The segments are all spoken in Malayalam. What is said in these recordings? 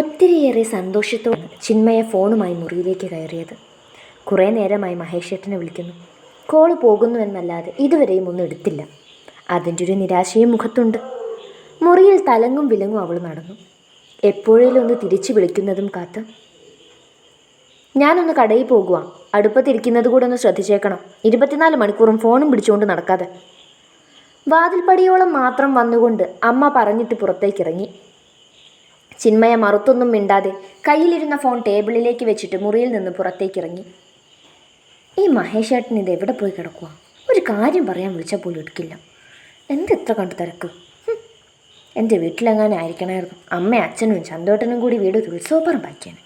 ഒത്തിരിയേറെ സന്തോഷത്തോടെ ചിന്മയ ഫോണുമായി മുറിയിലേക്ക് കയറിയത്. കുറേ നേരമായി മഹേഷേട്ടനെ വിളിക്കുന്നു. കോള് പോകുന്നുവെന്നല്ലാതെ ഇതുവരെയും ഒന്നും എടുത്തില്ല. അതിൻ്റെ ഒരു നിരാശയും മുഖത്തുണ്ട്. മുറിയിൽ തലങ്ങും വിലങ്ങും അവൾ നടന്നു. എപ്പോഴേലും ഒന്ന് തിരിച്ചു വിളിക്കുന്നതും കാത്ത്. ഞാനൊന്ന് കടയിൽ പോകുക, അടുപ്പത്തിരിക്കുന്നത് കൂടെ ഒന്ന് ശ്രദ്ധിച്ചേക്കണം. 24 മണിക്കൂറും ഫോണും പിടിച്ചുകൊണ്ട് നടക്കാതെ. വാതിൽപ്പടിയോളം മാത്രം വന്നുകൊണ്ട് അമ്മ പറഞ്ഞിട്ട് പുറത്തേക്കിറങ്ങി. ചിന്മയ മറുത്തൊന്നും മിണ്ടാതെ കയ്യിലിരുന്ന ഫോൺ ടേബിളിലേക്ക് വെച്ചിട്ട് മുറിയിൽ നിന്ന് പുറത്തേക്കിറങ്ങി. ഈ മഹേഷേട്ടൻ ഇത് എവിടെ പോയി കിടക്കുക? ഒരു കാര്യം പറയാൻ വിളിച്ചാൽ പോലും എടുക്കില്ല. എന്തെത്ര കണ്ട് തിരക്ക്. എൻ്റെ വീട്ടിലെങ്ങാനും ആയിരിക്കണമായിരുന്നു. അമ്മയും അച്ഛനും ചന്തോട്ടനും കൂടി വീട് ഉത്സവപ്പറമ്പാക്കിയാണ്.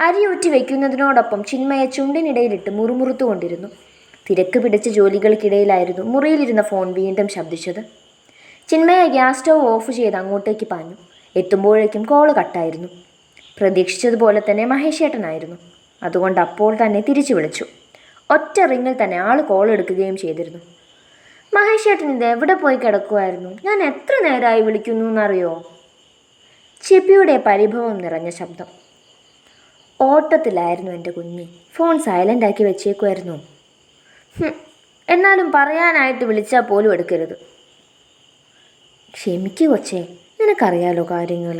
അരിയൂറ്റി വയ്ക്കുന്നതിനോടൊപ്പം ചിന്മയ ചുണ്ടിനിടയിലിട്ട് മുറുമുറുത്തു കൊണ്ടിരുന്നു. തിരക്ക് പിടിച്ച ജോലികൾക്കിടയിലായിരുന്നു മുറിയിലിരുന്ന ഫോൺ വീണ്ടും ശബ്ദിച്ചത്. ചിന്മയ ഗ്യാസ് സ്റ്റൗ ഓഫ് ചെയ്ത് അങ്ങോട്ടേക്ക് പാഞ്ഞു. എത്തുമ്പോഴേക്കും കോള് കട്ടായിരുന്നു. പ്രതീക്ഷിച്ചതുപോലെ തന്നെ മഹേഷേട്ടനായിരുന്നു. അതുകൊണ്ട് അപ്പോൾ തന്നെ തിരിച്ചു വിളിച്ചു. ഒറ്റ റിങ്ങിൽ തന്നെ ആൾ കോൾ എടുക്കുകയും ചെയ്തിരുന്നു. മഹേഷേട്ടൻ ഇത് എവിടെ പോയി കിടക്കുമായിരുന്നു? ഞാൻ എത്ര നേരമായി വിളിക്കുന്നു എന്നറിയോ? ചിപ്പിയുടെ പരിഭവം നിറഞ്ഞ ശബ്ദം. ഓട്ടത്തിലായിരുന്നു എൻ്റെ കുഞ്ഞി. ഫോൺ സൈലൻ്റ് ആക്കി വെച്ചേക്കുമായിരുന്നു. എന്നാലും പറയാനായിട്ട് വിളിച്ചാൽ പോലും എടുക്കരുത്. ക്ഷമിക്കൂ കൊച്ചേ, നിനക്കറിയാലോ കാര്യങ്ങൾ.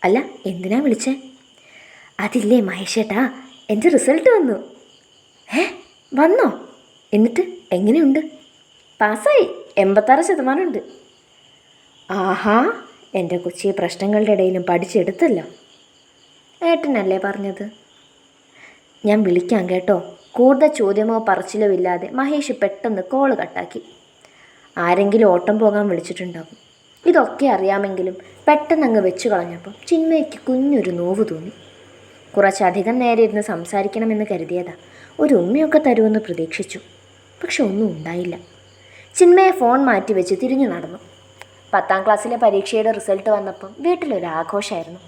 അല്ല, എന്തിനാ വിളിച്ചേ? അതില്ലേ മഹേഷേട്ടാ, എൻ്റെ റിസൾട്ട് വന്നു. വന്നോ? എന്നിട്ട് എങ്ങനെയുണ്ട്? പാസ്സായി, 86% ഉണ്ട്. ആഹാ, എൻ്റെ കൊച്ചി പ്രശ്നങ്ങളുടെ ഇടയിലും പഠിച്ചെടുത്തല്ലോ. ഏട്ടനല്ലേ പറഞ്ഞത്? ഞാൻ വിളിക്കാം കേട്ടോ. കൂടുതൽ ചോദ്യമോ പറച്ചിലോ ഇല്ലാതെ മഹേഷ് പെട്ടെന്ന് കോള് കട്ടാക്കി. ആരെങ്കിലും ഓട്ടം പോകാൻ വിളിച്ചിട്ടുണ്ടാകും. ഇതൊക്കെ അറിയാമെങ്കിലും പെട്ടെന്ന് അങ്ങ് വെച്ചു കളഞ്ഞപ്പം ചിന്മയ്ക്ക് കുഞ്ഞൊരു നോവ് തോന്നി. കുറച്ചധികം നേരെ ഇരുന്ന് സംസാരിക്കണമെന്ന് കരുതിയതാ. ഒരു ഉമ്മയൊക്കെ തരുമെന്ന് പ്രതീക്ഷിച്ചു. പക്ഷെ ഒന്നും ഉണ്ടായില്ല. ചിന്മയെ ഫോൺ മാറ്റി വെച്ച് തിരിഞ്ഞു നടന്നു. 10ാം ക്ലാസ്സിലെ പരീക്ഷയുടെ റിസൾട്ട് വന്നപ്പം വീട്ടിലൊരാഘോഷമായിരുന്നു.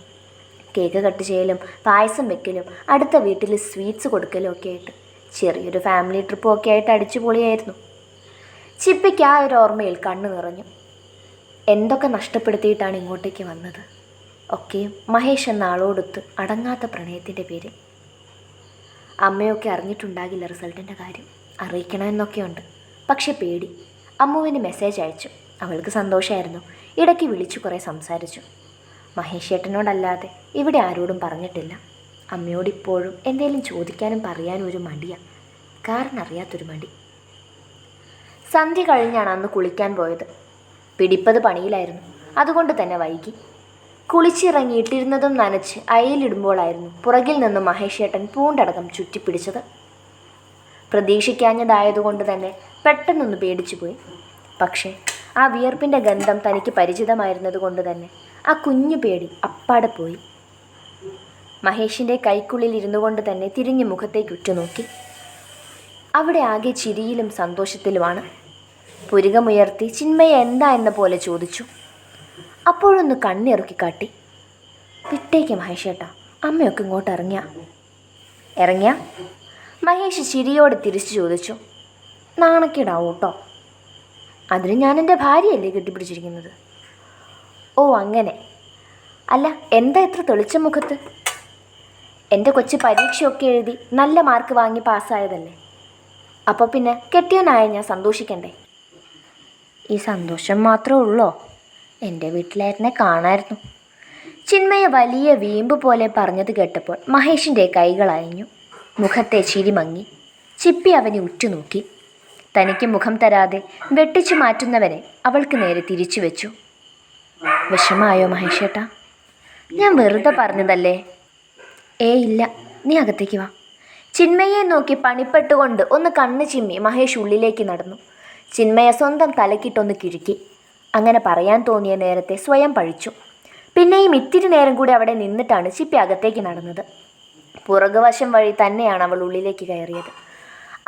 കേക്ക് കട്ട് ചെയ്യലും പായസം വെക്കലും അടുത്ത വീട്ടിൽ സ്വീറ്റ്സ് കൊടുക്കലും ഒക്കെ ആയിട്ട് ചെറിയൊരു ഫാമിലി ട്രിപ്പും ഒക്കെ ആയിട്ട് അടിച്ചുപൊളിയായിരുന്നു. ചിപ്പിക്ക് ആ ഒരു ഓർമ്മയിൽ കണ്ണു നിറഞ്ഞു. എന്തൊക്കെ നഷ്ടപ്പെടുത്തിയിട്ടാണ് ഇങ്ങോട്ടേക്ക് വന്നത്? ഒക്കെയും മഹേഷ് എന്ന ആളോടൊത്ത് അടങ്ങാത്ത പ്രണയത്തിൻ്റെ പേരിൽ. അമ്മയൊക്കെ അറിഞ്ഞിട്ടുണ്ടാകില്ല റിസൾട്ടിൻ്റെ കാര്യം. അറിയിക്കണമെന്നൊക്കെയുണ്ട്. പക്ഷെ പേടി. അമ്മുവിന് മെസ്സേജ് അയച്ചു. അവൾക്ക് സന്തോഷമായിരുന്നു. ഇടയ്ക്ക് വിളിച്ചു കുറേ സംസാരിച്ചു. മഹേഷ് ഏട്ടനോടല്ലാതെ ഇവിടെ ആരോടും പറഞ്ഞിട്ടില്ല. അമ്മയോട് ഇപ്പോഴും എന്തെങ്കിലും ചോദിക്കാനും പറയാനും ഒരു മടിയാണ്. കാരണം അറിയാത്തൊരു മടി. സന്ധ്യ കഴിഞ്ഞാണ് അന്ന് കുളിക്കാൻ പോയത്. പിടിപ്പത് പണിയിലായിരുന്നു. അതുകൊണ്ട് തന്നെ വൈകി. കുളിച്ചിറങ്ങിയിട്ടിരുന്നതും നനച്ച് അയയിലിടുമ്പോഴായിരുന്നു പുറകിൽ നിന്നും മഹേഷേട്ടൻ പൂണ്ടടക്കം ചുറ്റിപ്പിടിച്ചത്. പ്രതീക്ഷിക്കാഞ്ഞതായതുകൊണ്ട് തന്നെ പെട്ടെന്നൊന്ന് പേടിച്ചു പോയി. പക്ഷേ ആ വിയർപ്പിൻ്റെ ഗന്ധം തനിക്ക് പരിചിതമായിരുന്നത് കൊണ്ട് തന്നെ ആ കുഞ്ഞു പേടി അപ്പാടെ പോയി. മഹേഷിൻ്റെ കൈക്കുള്ളിൽ ഇരുന്നു കൊണ്ട് തന്നെ തിരിഞ്ഞ് മുഖത്തേക്ക് ഉറ്റുനോക്കി. അവിടെ ആകെ ചിരിയിലും സന്തോഷത്തിലുമാണ്. പുരികമുയർത്തി ചിന്മയ എന്താ എന്ന പോലെ ചോദിച്ചു. അപ്പോഴൊന്ന് കണ്ണിറുക്കി കാട്ടി. വിട്ടേക്ക് മഹേഷേട്ടാ, അമ്മയൊക്കെ ഇങ്ങോട്ട് ഇറങ്ങിയ മഹേഷ് ചിരിയോടെ തിരിച്ചു ചോദിച്ചു. നാണക്കേടാവും കേട്ടോ. അതിന് ഞാൻ എൻ്റെ ഭാര്യയല്ലേ കെട്ടിപ്പിടിച്ചിരിക്കുന്നത്. ഓ അങ്ങനെ. അല്ല, എന്താ ഇത്ര തെളിച്ച മുഖത്ത്? എൻ്റെ കൊച്ചു പരീക്ഷയൊക്കെ എഴുതി നല്ല മാർക്ക് വാങ്ങി പാസ്സായതല്ലേ. അപ്പോൾ പിന്നെ കെട്ടിയവനായ ഞാൻ സന്തോഷിക്കണ്ടേ? ഈ സന്തോഷം മാത്രമേ ഉള്ളോ? എൻ്റെ വീട്ടിലായിരുന്നെ കാണായിരുന്നു. ചിന്മയ വലിയ വീമ്പ് പോലെ പറഞ്ഞത് കേട്ടപ്പോൾ മഹേഷിൻ്റെ കൈകൾ അയഞ്ഞു. മുഖത്തെ ചിരി മങ്ങി. ചിപ്പി അവനെ ഉറ്റുനോക്കി. തനിക്ക് മുഖം തരാതെ വെട്ടിച്ചു മാറ്റുന്നവനെ അവൾക്ക് നേരെ തിരിച്ചു വെച്ചു. വിഷമായോ മഹേഷേട്ടാ? ഞാൻ വെറുതെ പറഞ്ഞതല്ലേ. ഇല്ല, നീ അകത്തേക്ക് വാ. ചിന്മയെ നോക്കി പണിപ്പെട്ടുകൊണ്ട് ഒന്ന് കണ്ണ് ചിമ്മി മഹേഷ് ഉള്ളിലേക്ക് നടന്നു. ചിന്മയ സ്വന്തം തലക്കിട്ടൊന്ന് കിഴുക്കി. അങ്ങനെ പറയാൻ തോന്നിയ നേരത്തെ സ്വയം പഴിച്ചു. പിന്നെയും ഇത്തിരി നേരം കൂടി അവിടെ നിന്നിട്ടാണ് ചിപ്പി അകത്തേക്ക് നടന്നത്. പുറകുവശം വഴി തന്നെയാണ് അവൾ ഉള്ളിലേക്ക് കയറിയത്.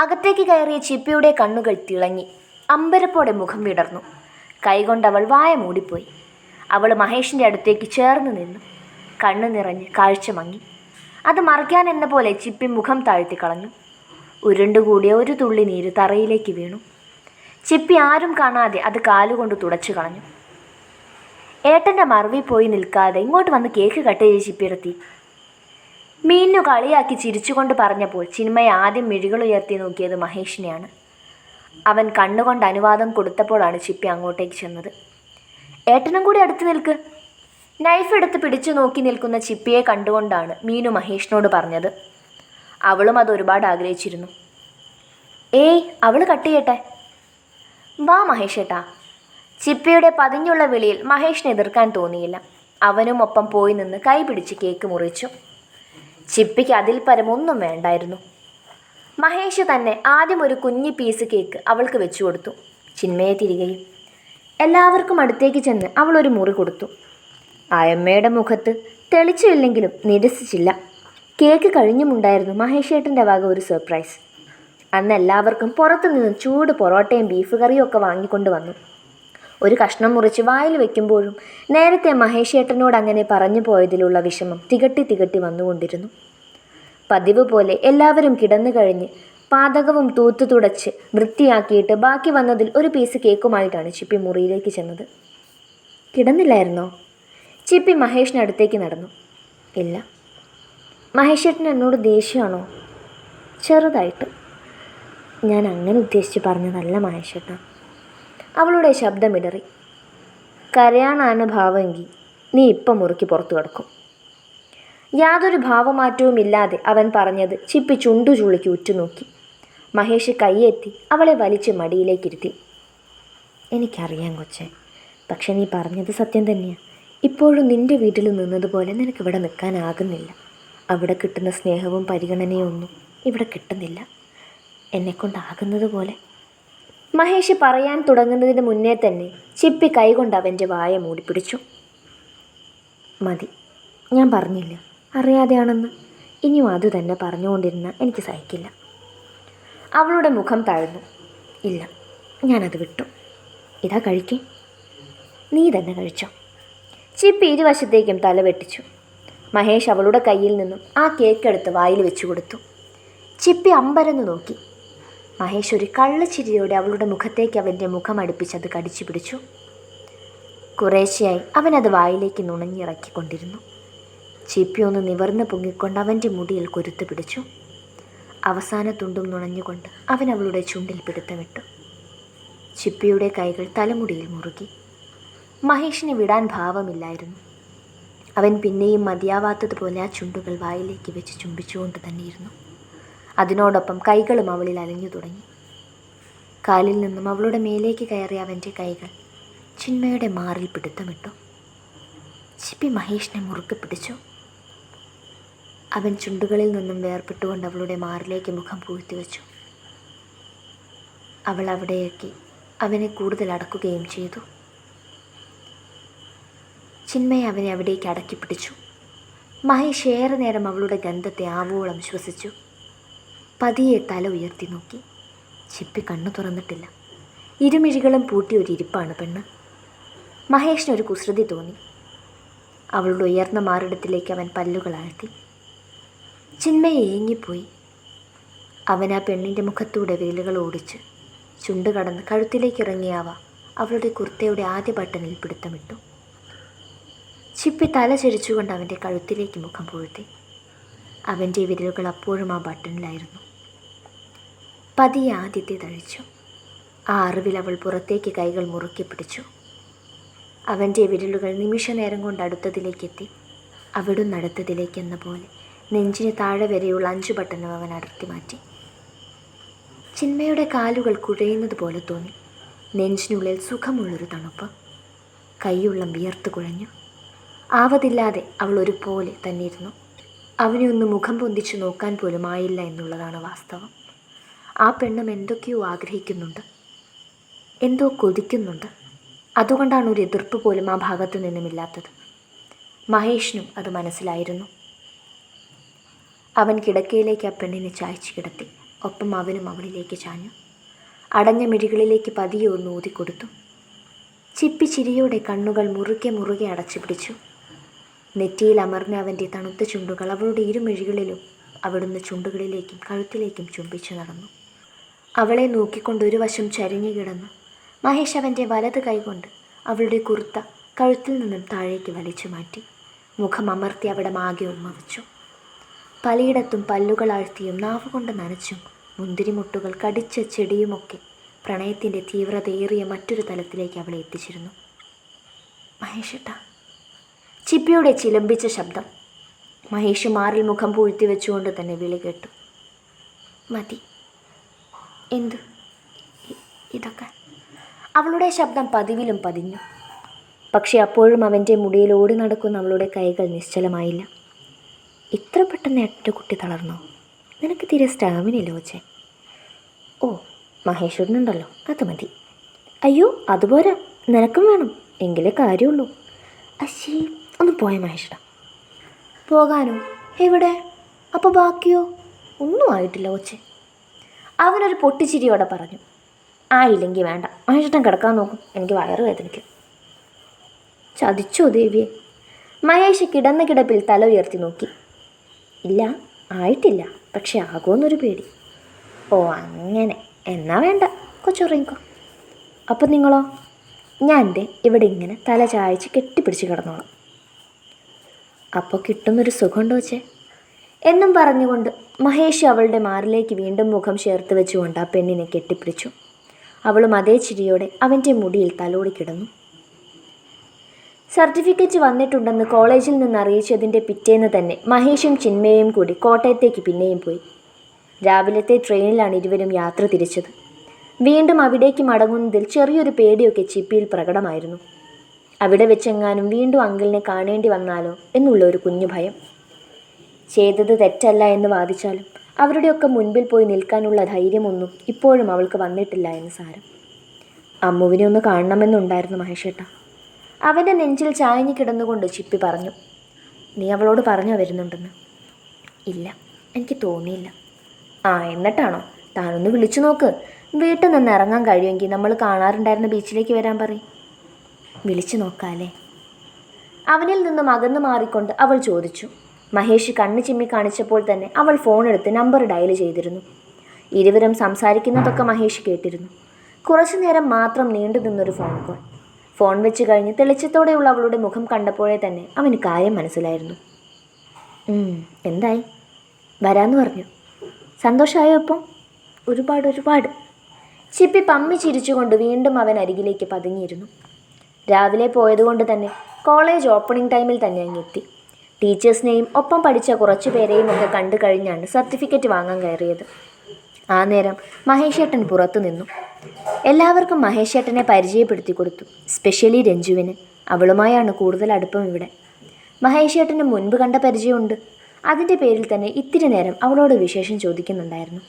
അകത്തേക്ക് കയറിയ ചിപ്പിയുടെ കണ്ണുകൾ തിളങ്ങി. അമ്പരപ്പോടെ മുഖം വിടർന്നു. കൈകൊണ്ടവൾ വായ മൂടിപ്പോയി. അവൾ മഹേഷിൻ്റെ അടുത്തേക്ക് ചേർന്ന് നിന്നു. കണ്ണു നിറഞ്ഞ് കാഴ്ച മങ്ങി. അത് മറയ്ക്കാൻ എന്ന പോലെ ചിപ്പി മുഖം താഴ്ത്തി കളഞ്ഞു. ഉരുണ്ടുകൂടിയ ഒരു തുള്ളി നീര് തറയിലേക്ക് വീണു. ചിപ്പി ആരും കാണാതെ അത് കാലുകൊണ്ട് തുടച്ചു കളഞ്ഞു. ഏട്ടൻ്റെ മറവിൽ പോയി നിൽക്കാതെ ഇങ്ങോട്ട് വന്ന് കേക്ക് കട്ട് ചെയ്ത് ചിപ്പിയെടുത്തി. മീനു കളിയാക്കി ചിരിച്ചുകൊണ്ട് പറഞ്ഞപ്പോൾ ചിന്മയ ആദ്യം മിഴികളുയർത്തി നോക്കിയത് മഹേഷിനെയാണ്. അവൻ കണ്ണുകൊണ്ട് അനുവാദം കൊടുത്തപ്പോഴാണ് ചിപ്പി അങ്ങോട്ടേക്ക് ചെന്നത്. ഏട്ടനും കൂടി അടുത്ത് നിൽക്ക്. നൈഫ് എടുത്ത് പിടിച്ചു നോക്കി നിൽക്കുന്ന ചിപ്പിയെ കണ്ടുകൊണ്ടാണ് മീനു മഹേഷിനോട് പറഞ്ഞത്. അവളും അത് ഒരുപാട് ആഗ്രഹിച്ചിരുന്നു. ഏയ്, അവൾ കട്ട് ചെയ്യട്ടെ. വാ മഹേഷേട്ടാ. ചിപ്പിയുടെ പതിഞ്ഞുള്ള വിളിയിൽ മഹേഷിനെ എതിർക്കാൻ തോന്നിയില്ല. അവനും ഒപ്പം പോയി നിന്ന് കൈ പിടിച്ച് കേക്ക് മുറിച്ചു. ചിപ്പിക്ക് അതിൽ പരമൊന്നും വേണ്ടായിരുന്നു. മഹേഷ് തന്നെ ആദ്യം ഒരു കുഞ്ഞി പീസ് കേക്ക് അവൾക്ക് വെച്ചു കൊടുത്തു. ചിന്മയെ തിരികെയും. എല്ലാവർക്കും അടുത്തേക്ക് ചെന്ന് അവൾ ഒരു മുറി കൊടുത്തു. ആയമ്മയുടെ മുഖത്ത് തെളിച്ചില്ലെങ്കിലും നിരസിച്ചില്ല. കേക്ക് കഴിഞ്ഞുമുണ്ടായിരുന്നു മഹേഷേട്ടൻ്റെ വക ഒരു സർപ്രൈസ്. അന്ന് എല്ലാവർക്കും പുറത്തു നിന്ന് ചൂട് പൊറോട്ടയും ബീഫ് കറിയും ഒക്കെ വാങ്ങിക്കൊണ്ട് വന്നു. ഒരു കഷ്ണം മുറിച്ച് വായിൽ വെക്കുമ്പോഴും നേരത്തെ മഹേഷേട്ടനോട് അങ്ങനെ പറഞ്ഞു പോയതിലുള്ള വിഷമം തികട്ടി വന്നുകൊണ്ടിരുന്നു. പതിവ് പോലെ എല്ലാവരും കിടന്നു കഴിഞ്ഞ് പാതകവും തൂത്തു തുടച്ച് വൃത്തിയാക്കിയിട്ട് ബാക്കി വന്നതിൽ ഒരു പീസ് കേക്കുമായിട്ടാണ് ചിപ്പി മുറിയിലേക്ക് ചെന്നത്. കിടന്നില്ലായിരുന്നോ? ചിപ്പി മഹേഷിനടുത്തേക്ക് നടന്നു. ഇല്ല. മഹേഷേട്ടൻ എന്നോട് ദേഷ്യമാണോ? ചെറുതായിട്ട്. ഞാൻ അങ്ങനെ ഉദ്ദേശിച്ച് പറഞ്ഞതല്ല മഹേഷേട്ടൻ. അവളുടെ ശബ്ദമിടറി. കരയാനാണ് ഭാവമെങ്കിൽ നീ ഇപ്പം മുറുക്കി പുറത്തു കിടക്കും. യാതൊരു ഭാവമാറ്റവും ഇല്ലാതെ അവൻ പറഞ്ഞത് ചിപ്പി ചുണ്ടു ചുളുക്കി ഉറ്റുനോക്കി. മഹേഷ് കൈയെത്തി അവളെ വലിച്ച് മടിയിലേക്കിരുത്തി. എനിക്കറിയാം കൊച്ചേ, പക്ഷെ നീ പറഞ്ഞത് സത്യം തന്നെയാണ്. ഇപ്പോഴും നിൻ്റെ വീട്ടിൽ നിന്നതുപോലെ നിനക്കിവിടെ നിൽക്കാനാകുന്നില്ല. അവിടെ കിട്ടുന്ന സ്നേഹവും പരിഗണനയും ഒന്നും ഇവിടെ കിട്ടുന്നില്ല. എന്നെക്കൊണ്ടാകുന്നത് പോലെ. മഹേഷ് പറയാൻ തുടങ്ങുന്നതിന് മുന്നേ തന്നെ ചിപ്പി കൈകൊണ്ട് അവൻ്റെ വായ മൂടിപ്പിടിച്ചു. മതി, ഞാൻ പറഞ്ഞില്ല അറിയാതെയാണെന്ന്. ഇനിയും അത് തന്നെ പറഞ്ഞുകൊണ്ടിരുന്ന എനിക്ക് സഹിക്കില്ല. അവളുടെ മുഖം താഴ്ന്നു. ഇല്ല, ഞാനത് വിട്ടു. ഇതാ കഴിക്കേ. നീ തന്നെ കഴിച്ചോ. ചിപ്പി ഇരുവശത്തേക്കും തല വെട്ടിച്ചു. മഹേഷ് അവളുടെ കയ്യിൽ നിന്നും ആ കേക്കെടുത്ത് വായിൽ വെച്ചു കൊടുത്തു. ചിപ്പി അമ്പരന്ന് നോക്കി. മഹേഷ് ഒരു കള്ളച്ചിരിയോടെ അവളുടെ മുഖത്തേക്ക് അവൻ്റെ മുഖം അടുപ്പിച്ചത് കടിച്ചു പിടിച്ചു. കുറേശ്ശെയായി അവനത് വായിലേക്ക് നുണഞ്ഞിറക്കിക്കൊണ്ടിരുന്നു. ചിപ്പി ഒന്ന് നിവർന്ന് പൊങ്ങിക്കൊണ്ട് അവൻ്റെ മുടിയിൽ കൊരുത്ത് പിടിച്ചു. അവസാന തുണ്ടും നുണഞ്ഞുകൊണ്ട് അവൻ അവളുടെ ചുണ്ടിൽ പിടുത്തമിട്ടു. ചിപ്പിയുടെ കൈകൾ തലമുടിയിൽ മുറുകി. മഹേഷിനെ വിടാൻ ഭാവമില്ലായിരുന്നു. അവൻ പിന്നെയും മതിയാവാത്തതുപോലെ ആ ചുണ്ടുകൾ വായിലേക്ക് വെച്ച് ചുംബിച്ചുകൊണ്ട് തന്നെയിരുന്നു. അതിനോടൊപ്പം കൈകളും അവളിൽ അലഞ്ഞു തുടങ്ങി. കാലിൽ നിന്നും അവളുടെ മേലേക്ക് കയറിയ അവൻ്റെ കൈകൾ ചിന്മയുടെ മാറിൽ പിടുത്തമിട്ടു. ചിപ്പി മഹേഷിനെ മുറുക്കെ പിടിച്ചു. അവൻ ചുണ്ടുകളിൽ നിന്നും വേർപെട്ടുകൊണ്ട് അവളുടെ മാറിലേക്ക് മുഖം പൂഴ്ത്തി വെച്ചു. അവൾ അവിടേക്ക് അവനെ കൂടുതൽ അടക്കുകയും ചെയ്തു. ചിന്മയെ അവനെ അവിടേക്ക് അടക്കി പിടിച്ചു. മഹേഷ് ഏറെ നേരം അവളുടെ ഗന്ധത്തെ ആവോളം ശ്വസിച്ചു. പതിയെ തല ഉയർത്തി നോക്കി. ചിപ്പി കണ്ണു തുറന്നിട്ടില്ല. ഇരുമിഴികളും പൂട്ടി ഒരു ഇരിപ്പാണ് പെണ്ണ്. മഹേഷിനൊരു കുസൃതി തോന്നി. അവളുടെ ഉയർന്ന മാറിടത്തിലേക്ക് അവൻ പല്ലുകൾ ആഴ്ത്തി. ചിന്മയെ ഏങ്ങിപ്പോയി. അവൻ ആ പെണ്ണിൻ്റെ മുഖത്തൂടെ വിരലുകൾ ഓടിച്ച് ചുണ്ട് കടന്ന് കഴുത്തിലേക്ക് ഇറങ്ങിയാവ അവളുടെ കുർത്തയുടെ ആദ്യ ബട്ടണിൽ പിടുത്തമിട്ടു. ചിപ്പി തല ചരിച്ചുകൊണ്ട് അവൻ്റെ കഴുത്തിലേക്ക് മുഖം പൂഴ്ത്തി. അവൻ്റെ വിരലുകൾ അപ്പോഴും ആ ബട്ടണിലായിരുന്നു. പതിയെ ആദ്യത്തെ തഴിച്ചു. ആ അറിവിൽ അവൾ പുറത്തേക്ക് കൈകൾ മുറുക്കി പിടിച്ചു. അവൻ്റെ വിരലുകൾ നിമിഷ നേരം കൊണ്ട് അടുത്തതിലേക്കെത്തി. അവിടുന്ന് അടുത്തതിലേക്ക് എന്ന പോലെ നെഞ്ചിന് താഴെ വരെയുള്ള 5 ബട്ടണും അവൻ അടർത്തി മാറ്റി. ചിന്മയുടെ കാലുകൾ കുഴയുന്നത് പോലെ തോന്നി. നെഞ്ചിനുള്ളിൽ സുഖമുള്ളൊരു തണുപ്പ്. കൈയുള്ളം വിയർത്ത് കുഴഞ്ഞു. ആവതില്ലാതെ അവൾ ഒരുപോലെ തന്നെ ഇരുന്നു. അവനെ ഒന്ന് മുഖം പൊന്തിച്ച് നോക്കാൻ പോലും ആയില്ല എന്നുള്ളതാണ് വാസ്തവം. ആ പെണ്ണും എന്തൊക്കെയോ ആഗ്രഹിക്കുന്നുണ്ട്, എന്തോ കൊതിക്കുന്നുണ്ട്. അതുകൊണ്ടാണ് ഒരു എതിർപ്പ് പോലും ആ ഭാഗത്തു നിന്നുമില്ലാത്തത്. മഹേഷിനും അത് മനസ്സിലായിരുന്നു. അവൻ കിടക്കയിലേക്ക് ആ പെണ്ണിനെ ചായച്ചു കിടത്തി. ഒപ്പം അവനും അവളിലേക്ക് ചാഞ്ഞു. അടഞ്ഞ മിഴികളിലേക്ക് പതിയെ ഒന്ന് ഊതിക്കൊടുത്തു. ചിപ്പി ചിരിയോടെ കണ്ണുകൾ മുറുകെ അടച്ചു പിടിച്ചു. നെറ്റിയിൽ അമർന്ന അവൻ്റെ തണുത്ത ചുണ്ടുകൾ അവളുടെ ഇരുമിഴികളിലും അവിടുന്ന് ചുണ്ടുകളിലേക്കും കഴുത്തിലേക്കും ചുംബിച്ചു നടന്നു. അവളെ നോക്കിക്കൊണ്ട് ഒരു വശം ചരിഞ്ഞു കിടന്നു. മഹേഷ് അവൻ്റെ വലത് കൈകൊണ്ട് അവളുടെ കുർത്ത കഴുത്തിൽ നിന്നും താഴേക്ക് വലിച്ചു മാറ്റി മുഖം അമർത്തി അവിടെ ആകെ ഉമ്മ വെച്ചു. പലയിടത്തും പല്ലുകൾ ആഴ്ത്തിയും നാവുകൊണ്ട് നനച്ചും മുന്തിരിമുട്ടുകൾ കടിച്ച ചെടിയുമൊക്കെ പ്രണയത്തിൻ്റെ തീവ്രതയേറിയ മറ്റൊരു തലത്തിലേക്ക് അവളെ എത്തിച്ചിരുന്നു. മഹേഷേട്ടാ. ചിപ്പിയുടെ ചിലമ്പിച്ച ശബ്ദം. മഹേഷ് മാറിൽ മുഖം പൂഴ്ത്തി വെച്ചുകൊണ്ട് തന്നെ വിളി കേട്ടു. മതി. എന്ത് ഇതൊക്കെ? അവളുടെ ശബ്ദം പതിവിലും പതിഞ്ഞു. പക്ഷെ അപ്പോഴും അവൻ്റെ മുടിയിൽ ഓടി നടക്കുന്ന അവളുടെ കൈകൾ നിശ്ചലമായില്ല. ഇത്ര പെട്ടെന്ന് എൻ്റെ കുട്ടി തളർന്നോ? നിനക്ക് തീരെ സ്റ്റാമിനയില്ല കൊച്ചേ. ഓ, മഹേശ്വരനുണ്ടല്ലോ, അത് മതി. അയ്യോ അതുപോരാ, നിനക്കും വേണം, എങ്കിലേ കാര്യമുള്ളൂ. അശ്ശേ, ഒന്ന് പോയ മഹേശ്വര. പോകാനോ? എവിടെ? അപ്പോൾ ബാക്കിയോ? ഒന്നും ആയിട്ടില്ല കൊച്ചേ. അവനൊരു പൊട്ടിച്ചിരിയോടെ പറഞ്ഞു. ആയില്ലെങ്കിൽ വേണ്ട, മഹേശ്വരൻ കിടക്കാൻ നോക്കും, എനിക്ക് വയറ് വേദനിക്കും. ചതിച്ചോ ദേവിയെ? മഹേഷ് കിടന്ന കിടപ്പിൽ തല ഉയർത്തി നോക്കി. ഇല്ല, ആയിട്ടില്ല, പക്ഷെ ആകുമെന്നൊരു പേടി. ഓ അങ്ങനെ, എന്നാ വേണ്ട, കൊച്ചുറങ്ങിക്കോ. അപ്പം നിങ്ങളോ? ഞാൻ ഇവിടെ ഇങ്ങനെ തല ചായച്ച് കെട്ടിപ്പിടിച്ച് കിടന്നോളാം. അപ്പോൾ കിട്ടുന്നൊരു സുഖമുണ്ടോ വെച്ചേ എന്നും പറഞ്ഞുകൊണ്ട് മഹേഷ് അവളുടെ മാറിലേക്ക് വീണ്ടും മുഖം ചേർത്ത് വെച്ചുകൊണ്ട് ആ പെണ്ണിനെ കെട്ടിപ്പിടിച്ചു. അവളും അതേ ചിരിയോടെ അവൻ്റെ മുടിയിൽ തലോടി കിടന്നു. സർട്ടിഫിക്കറ്റ് വന്നിട്ടുണ്ടെന്ന് കോളേജിൽ നിന്ന് അറിയിച്ചതിൻ്റെ പിറ്റേന്ന് തന്നെ മഹേഷും ചിന്മയും കൂടി കോട്ടയത്തേക്ക് പിന്നെയും പോയി. രാവിലത്തെ ട്രെയിനിലാണ് ഇരുവരും യാത്ര തിരിച്ചത്. വീണ്ടും അവിടേക്ക് മടങ്ങുന്നതിൽ ചെറിയൊരു പേടിയൊക്കെ ചിപ്പിയിൽ പ്രകടമായിരുന്നു. അവിടെ വെച്ചെങ്ങാനും വീണ്ടും അങ്കിളിനെ കാണേണ്ടി വന്നാലോ എന്നുള്ള ഒരു കുഞ്ഞു ഭയം. ചെയ്തത് തെറ്റല്ല എന്ന് വാദിച്ചാലും അവരുടെയൊക്കെ മുൻപിൽ പോയി നിൽക്കാനുള്ള ധൈര്യമൊന്നും ഇപ്പോഴും അവൾക്ക് വന്നിട്ടില്ല എന്ന് സാരം. അമ്മുവിനെ ഒന്ന് കാണണമെന്നുണ്ടായിരുന്നു മഹേഷേട്ട. അവൻ്റെ നെഞ്ചിൽ ചായഞ്ഞു കിടന്നുകൊണ്ട് ചിപ്പി പറഞ്ഞു. നീ അവളോട് പറഞ്ഞോ വരുന്നുണ്ടെന്ന്? ഇല്ല, എനിക്ക് തോന്നിയില്ല. ആ, എന്നിട്ടാണോ? താനൊന്ന് വിളിച്ചു നോക്ക്. വീട്ടിൽ നിന്ന് ഇറങ്ങാൻ കഴിയുമെങ്കിൽ നമ്മൾ കാണാറുണ്ടായിരുന്ന ബീച്ചിലേക്ക് വരാൻ പറയും. വിളിച്ചു നോക്കാല്ലേ? അവനിൽ നിന്നും അകന്നു മാറിക്കൊണ്ട് അവൾ ചോദിച്ചു. മഹേഷ് കണ്ണ് ചിമ്മി കാണിച്ചപ്പോൾ തന്നെ അവൾ ഫോണെടുത്ത് നമ്പർ ഡയൽ ചെയ്തിരുന്നു. ഇരുവരും സംസാരിക്കുന്നതൊക്കെ മഹേഷ് കേട്ടിരുന്നു. കുറച്ചു നേരം മാത്രം നീണ്ടു നിന്നൊരു ഫോൺ കോൾ. ഫോൺ വെച്ച് കഴിഞ്ഞ് തെളിച്ചത്തോടെയുള്ള അവളുടെ മുഖം കണ്ടപ്പോഴേ തന്നെ അവന് കാര്യം മനസ്സിലായിരുന്നു. എന്തായി? വരാമെന്ന് പറഞ്ഞു. സന്തോഷമായോ അപ്പം? ഒരുപാട്. ചിപ്പി പമ്മി ചിരിച്ചുകൊണ്ട് വീണ്ടും അവൻ അരികിലേക്ക് പതുങ്ങിയിരുന്നു. രാവിലെ പോയതുകൊണ്ട് തന്നെ കോളേജ് ഓപ്പണിംഗ് ടൈമിൽ തന്നെ അങ്ങെത്തി. ടീച്ചേഴ്സിനെയും ഒപ്പം പഠിച്ച കുറച്ചു പേരെയും ഒക്കെ കണ്ടു കഴിഞ്ഞാണ് സർട്ടിഫിക്കറ്റ് വാങ്ങാൻ കയറിയത്. ആ നേരം മഹേഷേട്ടൻ പുറത്തു നിന്നു. എല്ലാവർക്കും മഹേഷേട്ടനെ പരിചയപ്പെടുത്തി കൊടുത്തു. സ്പെഷ്യലി രഞ്ജുവിന്. അവളുമായാണ് കൂടുതൽ അടുപ്പം ഇവിടെ. മഹേഷേട്ടന് മുൻപ് കണ്ട പരിചയമുണ്ട്. അതിൻ്റെ പേരിൽ തന്നെ ഇത്തിരി നേരം അവളോട് വിശേഷം ചോദിക്കുന്നുണ്ടായിരുന്നു.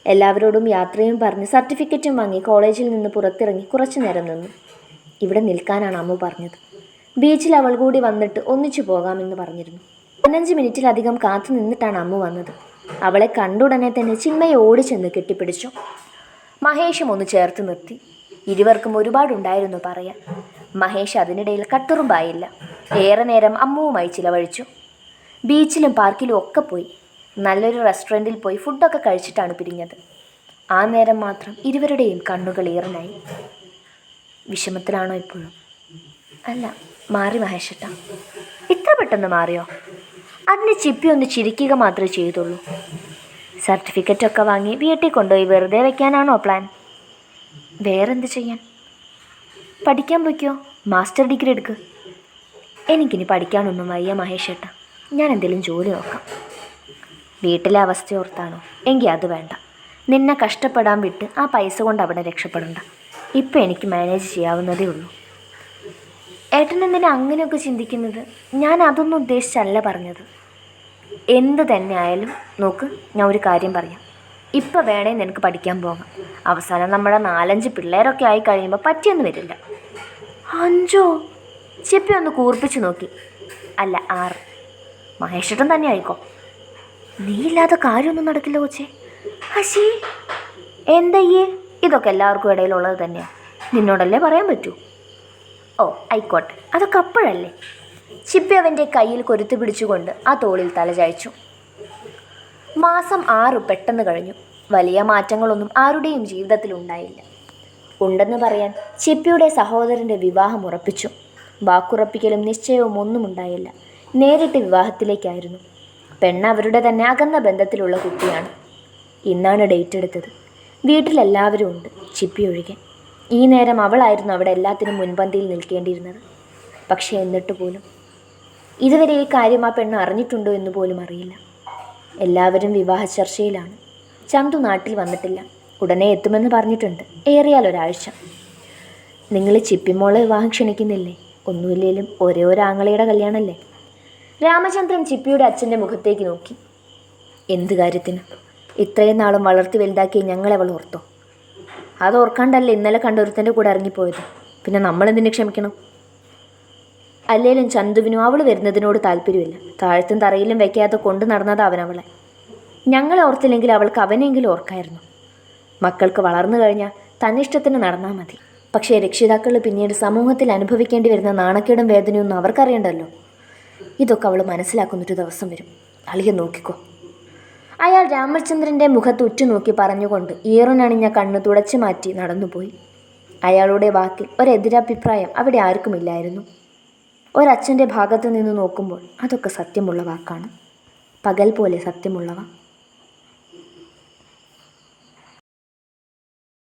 എല്ലാവരോടും യാത്രയും പറഞ്ഞ് സർട്ടിഫിക്കറ്റും വാങ്ങി കോളേജിൽ നിന്ന് പുറത്തിറങ്ങി കുറച്ചു നേരം നിന്നു. ഇവിടെ നിൽക്കാനാണ് അമ്മ പറഞ്ഞത്. ബീച്ചിൽ അവൾ കൂടി വന്നിട്ട് ഒന്നിച്ചു പോകാമെന്ന് പറഞ്ഞിരുന്നു. 15 മിനിറ്റിലധികം കാത്തു നിന്നിട്ടാണ് അമ്മ വന്നത്. അവളെ കണ്ടുടനെ തന്നെ ചിന്മയെ ഓടിച്ചെന്ന് കെട്ടിപ്പിടിച്ചു. മഹേഷും ഒന്ന് ചേർത്ത് നിർത്തി. ഇരുവർക്കും ഒരുപാടുണ്ടായിരുന്നു പറയാൻ. മഹേഷ് അതിനിടയിൽ കട്ടുറുമ്പായില്ല. ഏറെ നേരം അമ്മുവുമായി ചിലവഴിച്ചു. ബീച്ചിലും പാർക്കിലും ഒക്കെ പോയി. നല്ലൊരു റെസ്റ്റോറൻറ്റിൽ പോയി ഫുഡൊക്കെ കഴിച്ചിട്ടാണ് പിരിഞ്ഞത്. ആ നേരം മാത്രം ഇരുവരുടെയും കണ്ണുകൾ ഈറനായി. വിഷമത്തിലാണോ ഇപ്പോഴും? അല്ല, മാറി മഹേഷേട്ട. ഇത്ര പെട്ടെന്ന് മാറിയോ? അതിന് ചിപ്പി ഒന്ന് ചിരിക്കുക മാത്രമേ ചെയ്തുള്ളൂ. സർട്ടിഫിക്കറ്റൊക്കെ വാങ്ങി വീട്ടിൽ കൊണ്ടുപോയി വെറുതെ വെക്കാനാണോ പ്ലാൻ? വേറെന്ത് ചെയ്യാൻ? പഠിക്കാൻ പോയിക്കോ, മാസ്റ്റർ ഡിഗ്രി എടുക്ക്. എനിക്കിനി പഠിക്കാനൊന്നും വയ്യ മഹേഷേട്ട. ഞാൻ എന്തെങ്കിലും ജോലി നോക്കാം. വീട്ടിലെ അവസ്ഥ ഓർത്താണോ? എങ്കിൽ അത് വേണ്ട. നിന്നെ കഷ്ടപ്പെടാൻ വിട്ട് ആ പൈസ കൊണ്ട് അവിടെ രക്ഷപ്പെടണ്ട. ഇപ്പം എനിക്ക് മാനേജ് ചെയ്യാവുന്നതേ ഉള്ളൂ. ഏട്ടൻ എന്തിനാ അങ്ങനെയൊക്കെ ചിന്തിക്കുന്നത്? ഞാൻ അതൊന്നും ഉദ്ദേശിച്ചല്ല പറഞ്ഞത്. എന്ത് തന്നെ ആയാലും നോക്ക്, ഞാൻ ഒരു കാര്യം പറയാം. ഇപ്പം വേണേ നിനക്ക് പഠിക്കാൻ പോകാം. അവസാനം നമ്മുടെ 4-5 പിള്ളേരൊക്കെ ആയി കഴിയുമ്പോൾ പറ്റിയൊന്നും വരില്ല. 5? ചിപ്പി ഒന്ന് കൂർപ്പിച്ച് നോക്കി. അല്ല 6. മഹേഷേട്ടൻ തന്നെ ആയിക്കോ. നീ ഇല്ലാത്ത കാര്യമൊന്നും നടക്കില്ല കൊച്ചേ. ഹശി, എന്തയ്യേ? ഇതൊക്കെ എല്ലാവർക്കും ഇടയിലുള്ളത് തന്നെയാണ്. നിന്നോടല്ലേ പറയാൻ പറ്റൂ. ഓ ആയിക്കോട്ടെ, അതൊക്കെ അപ്പോഴല്ലേ. ചിപ്പി അവൻ്റെ കയ്യിൽ കൊരുത്തു പിടിച്ചുകൊണ്ട് ആ തോളിൽ തലചായ്ച്ചു. മാസം 6 പെട്ടെന്ന് കഴിഞ്ഞു. വലിയ മാറ്റങ്ങളൊന്നും ആരുടെയും ജീവിതത്തിലുണ്ടായില്ല. ഉണ്ടെന്ന് പറയാൻ ചിപ്പിയുടെ സഹോദരൻ്റെ വിവാഹം ഉറപ്പിച്ചു. വാക്കുറപ്പിക്കലും നിശ്ചയവും ഒന്നും ഉണ്ടായില്ല. നേരിട്ട് വിവാഹത്തിലേക്കായിരുന്നു. പെണ്ണ് അവരുടെ തന്നെ അകന്ന ബന്ധത്തിലുള്ള കുട്ടിയാണ്. ഇന്നാണ് ഡേറ്റ് എടുത്തത്. വീട്ടിലെല്ലാവരും ഉണ്ട്, ചിപ്പി ഒഴികെ. ഈ നേരം അവളായിരുന്നു അവിടെ എല്ലാത്തിനും മുൻപന്തിയിൽ നിൽക്കേണ്ടിയിരുന്നത്. പക്ഷേ എന്നിട്ട് പോലും ഇതുവരെ ഈ കാര്യം ആ പെണ്ണ് അറിഞ്ഞിട്ടുണ്ടോ എന്ന് പോലും അറിയില്ല. എല്ലാവരും വിവാഹ ചർച്ചയിലാണ്. ചന്തു നാട്ടിൽ വന്നിട്ടില്ല. ഉടനെ എത്തുമെന്ന് പറഞ്ഞിട്ടുണ്ട്. ഏറിയാൽ ഒരാഴ്ച. നിങ്ങൾ ചിപ്പിമോളെ വിവാഹം ക്ഷണിക്കുന്നില്ലേ? ഒന്നുമില്ലേലും ഒരേ ഒരു ആങ്ങളയുടെ കല്യാണമല്ലേ? രാമചന്ദ്രൻ ചിപ്പിയുടെ അച്ഛൻ്റെ മുഖത്തേക്ക് നോക്കി. എന്ത് കാര്യത്തിന്? ഇത്രയും നാളും വളർത്തി വലുതാക്കി ഞങ്ങളെ അവൾ ഓർത്തോ? അത് ഓർക്കാണ്ടല്ലേ ഇന്നലെ കണ്ടൊരുത്തൻ്റെ കൂടെ ഇറങ്ങിപ്പോയത്. പിന്നെ നമ്മളെന്തിനു ക്ഷമിക്കണം? അല്ലേലും ചന്തുവിനും അവൾ വരുന്നതിനോട് താല്പര്യമില്ല. താഴത്തും തറയിലും വയ്ക്കാതെ കൊണ്ടു നടന്നത് അവനവളെ. ഞങ്ങളെ ഓർത്തില്ലെങ്കിൽ അവൾക്ക് അവനെങ്കിലും ഓർക്കായിരുന്നു. മക്കൾക്ക് വളർന്നു കഴിഞ്ഞാൽ തന്നിഷ്ടത്തിന് നടന്നാൽ മതി. പക്ഷേ രക്ഷിതാക്കൾ പിന്നീട് സമൂഹത്തിൽ അനുഭവിക്കേണ്ടി വരുന്ന നാണക്കേടും വേദനയൊന്നും അവർക്കറിയണ്ടല്ലോ. ഇതൊക്കെ അവൾ മനസ്സിലാക്കുന്നൊരു ദിവസം വരും. അളിയെ നോക്കിക്കോ. അയാൾ രാമചന്ദ്രൻ്റെ മുഖത്ത് ഉറ്റുനോക്കി പറഞ്ഞുകൊണ്ട് ഈറനണിഞ്ഞ കണ്ണ് തുടച്ചു മാറ്റി നടന്നുപോയി. അയാളുടെ വാക്കിൽ ഒരെതിരഭിപ്രായം അവിടെ ആർക്കുമില്ലായിരുന്നു. ഒരച്ഛൻ്റെ ഭാഗത്തു നിന്ന് നോക്കുമ്പോൾ അതൊക്കെ സത്യമുള്ള വാക്കാണ്. പകൽ പോലെ സത്യമുള്ളവ.